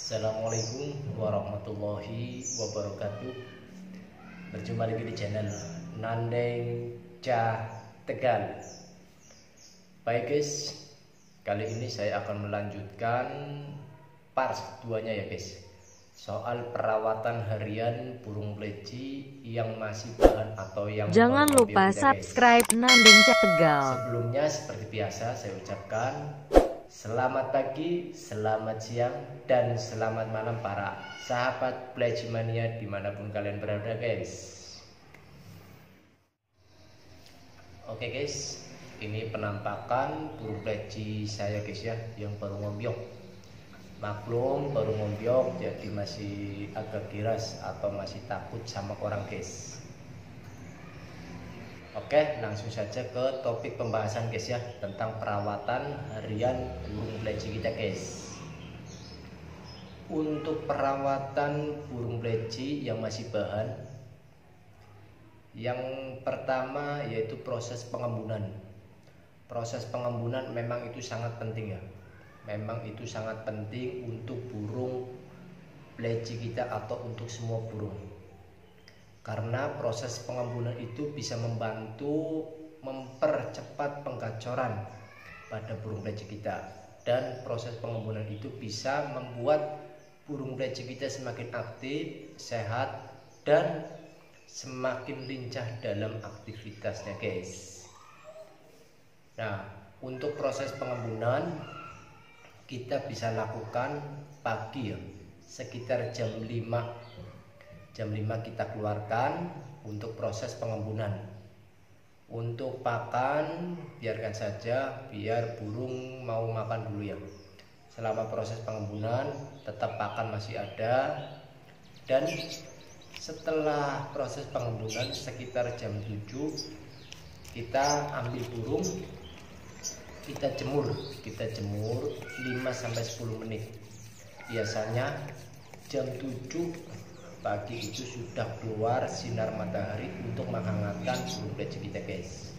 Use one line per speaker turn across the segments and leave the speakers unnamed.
Assalamualaikum warahmatullahi wabarakatuh. Berjumpa lagi di channel Nandeng Cah Tegal. Baik guys, kali ini saya akan melanjutkan part 2-nya ya guys, soal perawatan harian burung pleci yang masih bahan atau yang
jangan lupa subscribe Nandeng Cah Tegal.
Sebelumnya seperti biasa saya ucapkan selamat pagi, selamat siang, dan selamat malam para sahabat pleci mania dimanapun kalian berada guys. Oke guys, ini penampakan burung pleci saya guys ya, yang baru ngombyok. Maklum baru ngombyok jadi masih agak giras atau masih takut sama orang guys. Oke, langsung saja ke topik pembahasan guys ya, tentang perawatan harian burung pleci kita guys. Untuk perawatan burung pleci yang masih bahan, yang pertama yaitu proses pengembunan. Proses pengembunan memang itu sangat penting ya. Memang itu sangat penting untuk burung pleci kita atau untuk semua burung. Karena proses pengembunan itu bisa membantu mempercepat penggacoran pada burung pleci kita, dan proses pengembunan itu bisa membuat burung pleci kita semakin aktif, sehat, dan semakin lincah dalam aktivitasnya guys. Nah, untuk proses pengembunan kita bisa lakukan pagi ya, sekitar jam 5 kita keluarkan untuk proses pengembunan. Untuk pakan biarkan saja, biar burung mau makan dulu ya. Selama proses pengembunan tetap pakan masih ada, dan setelah proses pengembunan sekitar jam 7 kita ambil burung, kita jemur 5-10 menit. Biasanya jam 7 pagi itu sudah keluar sinar matahari untuk menghangatkan burung pleci kita guys.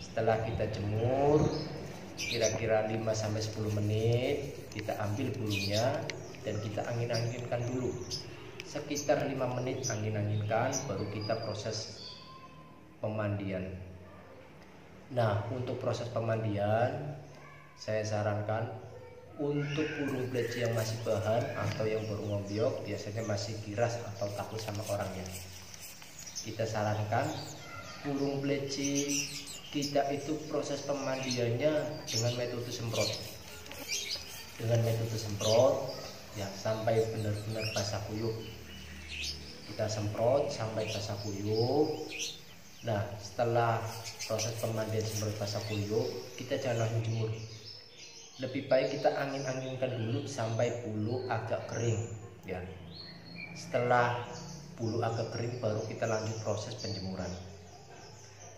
Setelah kita jemur kira-kira 5-10 menit, kita ambil burungnya dan kita angin-anginkan dulu sekitar 5 menit, angin-anginkan, baru kita proses pemandian. Nah, untuk proses pemandian saya sarankan untuk burung pleci yang masih bahan atau yang baru ngombyok, biasanya masih giras atau takut sama orangnya, kita sarankan burung pleci kita itu proses pemandiannya dengan metode semprot. Ya, sampai benar-benar basah kuyup. Kita semprot sampai basah kuyup. Nah, setelah proses pemandian semprot basah kuyup, kita jangan langsung jemur. Lebih baik kita angin-anginkan dulu sampai bulu agak kering ya. Setelah bulu agak kering baru kita lanjut proses penjemuran.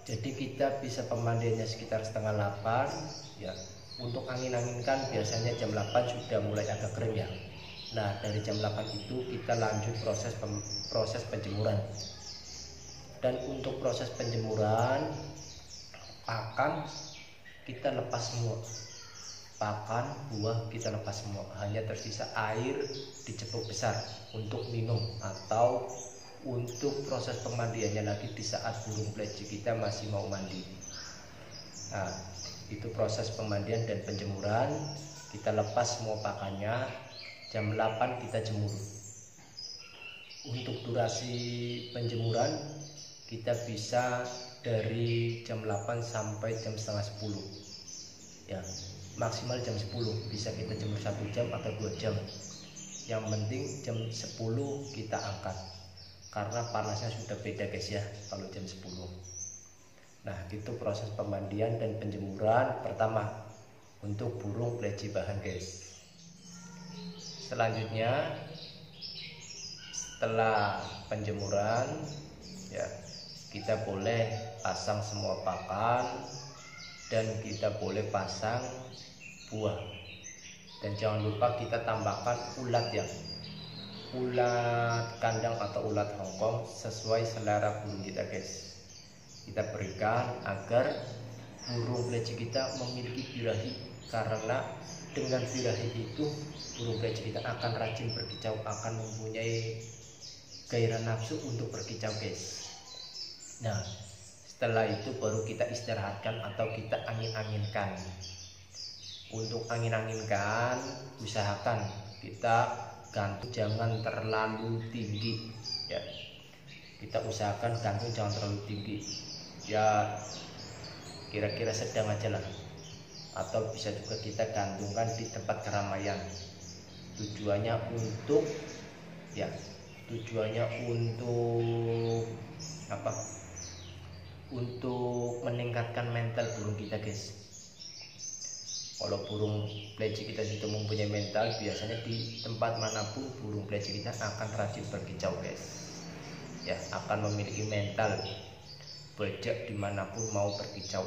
Jadi kita bisa pemandiannya sekitar setengah 8 ya. Untuk angin-anginkan biasanya jam 8 sudah mulai agak kering ya. Nah, dari jam 8 itu kita lanjut proses penjemuran. Dan untuk proses penjemuran, pakan kita lepas semua. Pakan, buah kita lepas semua, hanya tersisa air di cepuk besar untuk minum atau untuk proses pemandiannya lagi di saat burung pleci kita masih mau mandi. Nah, itu proses pemandian dan penjemuran. Kita lepas semua pakannya, jam 8 kita jemur. Untuk durasi penjemuran kita bisa dari jam 8 sampai jam setengah 10 ya. Maksimal jam 10 bisa kita jemur 1 jam atau 2 jam. Yang penting jam 10 kita angkat, karena panasnya sudah beda guys ya kalau jam 10. Nah, itu proses pemandian dan penjemuran pertama untuk burung pleci bahan guys. Selanjutnya setelah penjemuran ya, kita boleh pasang semua pakan dan kita boleh pasang buah, dan jangan lupa kita tambahkan ulat ya, ulat kandang atau ulat Hongkong sesuai selera burung kita guys. Kita berikan agar burung pleci kita memiliki birahi karena dengan birahi itu burung pleci kita akan rajin berkicau, akan mempunyai gairah nafsu untuk berkicau guys. Nah setelah itu baru kita istirahatkan atau kita angin-anginkan. Untuk angin-anginkan usahakan kita gantung jangan terlalu tinggi ya, kita usahakan gantung jangan terlalu tinggi ya, kira-kira sedang aja lah, atau bisa juga kita gantungkan di tempat keramaian. Tujuannya untuk apa, untuk meningkatkan mental burung kita guys. Kalau burung pleci kita sudah mempunyai mental, biasanya di tempat manapun burung pleci kita akan rajin berkicau guys ya, akan memiliki mental bajak dimanapun mau berkicau.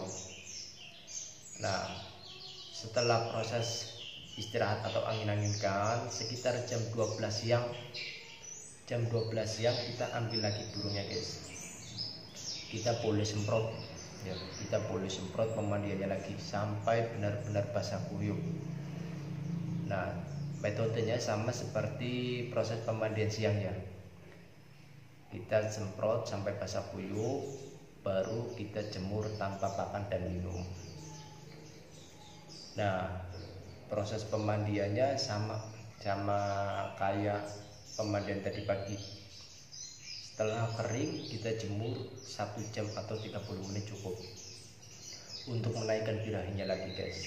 Nah setelah proses istirahat atau angin-anginkan sekitar jam 12 siang kita ambil lagi burungnya guys. Kita boleh semprot ya, kita boleh semprot pemandiannya lagi sampai benar-benar basah kuyup. Nah metodenya sama seperti proses pemandian siang ya, kita semprot sampai basah kuyup, baru kita jemur tanpa pakan dan minum. Nah proses pemandiannya sama kayak pemandian tadi pagi. Setelah kering kita jemur 1 jam atau 30 menit cukup untuk menaikkan birahinya lagi guys.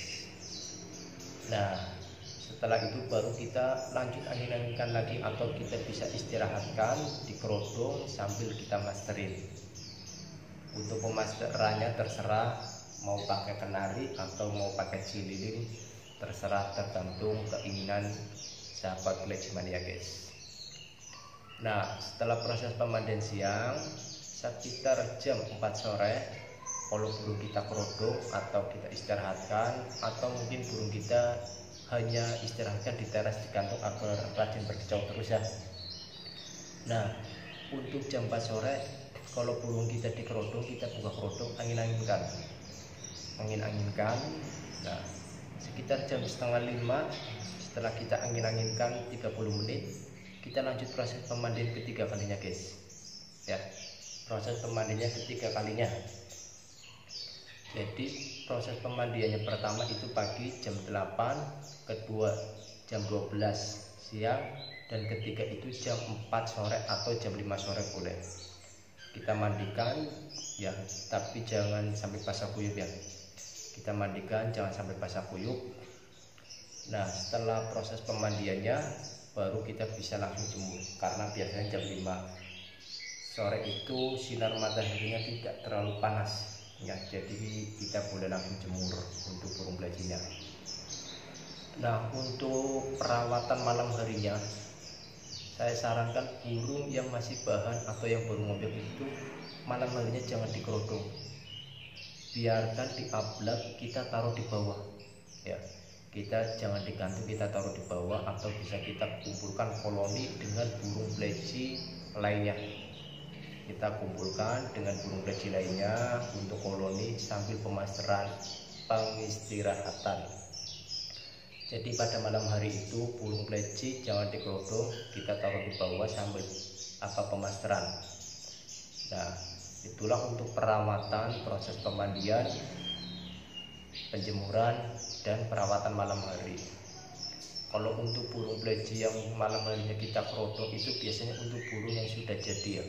Nah setelah itu baru kita lanjut angin-anginkan lagi, atau kita bisa istirahatkan di kerodong sambil kita masterin. Untuk pemasterannya terserah mau pakai kenari atau mau pakai cililin, terserah, tergantung keinginan sahabat pleci mania guys. Nah setelah proses pemandian siang sekitar jam 4 sore, kalau burung kita kerodong atau kita istirahatkan, atau mungkin burung kita hanya istirahatkan di teras di kantung agar rajin berkicau terus ya. Nah untuk jam 4 sore kalau burung kita di kerodong, kita buka kerodong, angin-anginkan. Nah sekitar jam 4:30 setelah kita angin-anginkan 30 menit, kita lanjut proses pemandian ketiga kalinya guys ya, proses pemandiannya ketiga kalinya. Jadi proses pemandiannya pertama itu pagi jam 8, kedua jam 12 siang, dan ketiga itu jam 4 sore atau jam 5 sore boleh kita mandikan ya, tapi jangan sampai basah kuyup ya, kita mandikan jangan sampai basah kuyup. Nah setelah proses pemandiannya baru kita bisa langsung jemur, karena biasanya jam 5 sore itu sinar mataharinya tidak terlalu panas ya, jadi kita boleh langsung jemur untuk burung plecinya. Nah untuk perawatan malam harinya, saya sarankan burung yang masih bahan atau yang baru ngobyok itu malam harinya jangan dikerodong, biarkan di ablak, kita taruh di bawah ya, kita jangan digantung, kita taruh di bawah, atau bisa kita kumpulkan koloni dengan burung pleci lainnya. Kita kumpulkan dengan burung pleci lainnya untuk koloni sambil pemasteran pengistirahatan. Jadi pada malam hari itu burung pleci jangan dikerodong, kita taruh di bawah sambil pemasteran. Nah itulah untuk perawatan proses pemandian, penjemuran, dan perawatan malam hari. Kalau untuk burung pleci yang malam harinya kita kerodong itu biasanya untuk burung yang sudah jadi ya,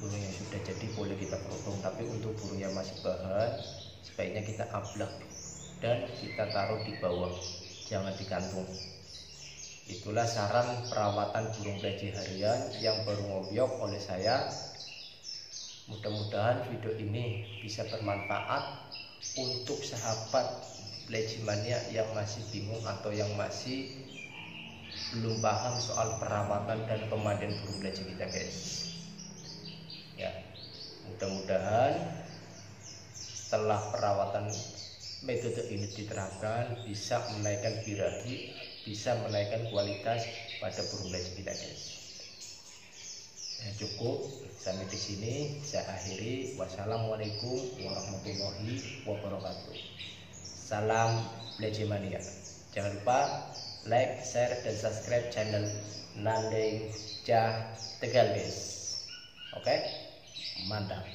burung yang sudah jadi boleh kita kerodong, tapi untuk burung yang masih bahan sebaiknya kita ablak dan kita taruh di bawah, jangan digantung. Itulah saran perawatan burung pleci harian yang baru ngobyok oleh saya. Mudah-mudahan video ini bisa bermanfaat untuk sahabat pleci mania yang masih bingung atau yang masih belum paham soal perawatan dan pemandian burung pleci kita guys ya. Mudah-mudahan setelah perawatan metode ini diterapkan bisa menaikkan birahi, bisa menaikkan kualitas pada burung pleci kita guys. Ya, cukup sampai di sini saya akhiri. Wassalamualaikum warahmatullahi wabarakatuh. Salam Blejemania. Jangan lupa like, share, dan subscribe channel Nandeng Jah Tegal guys. Oke, mantap.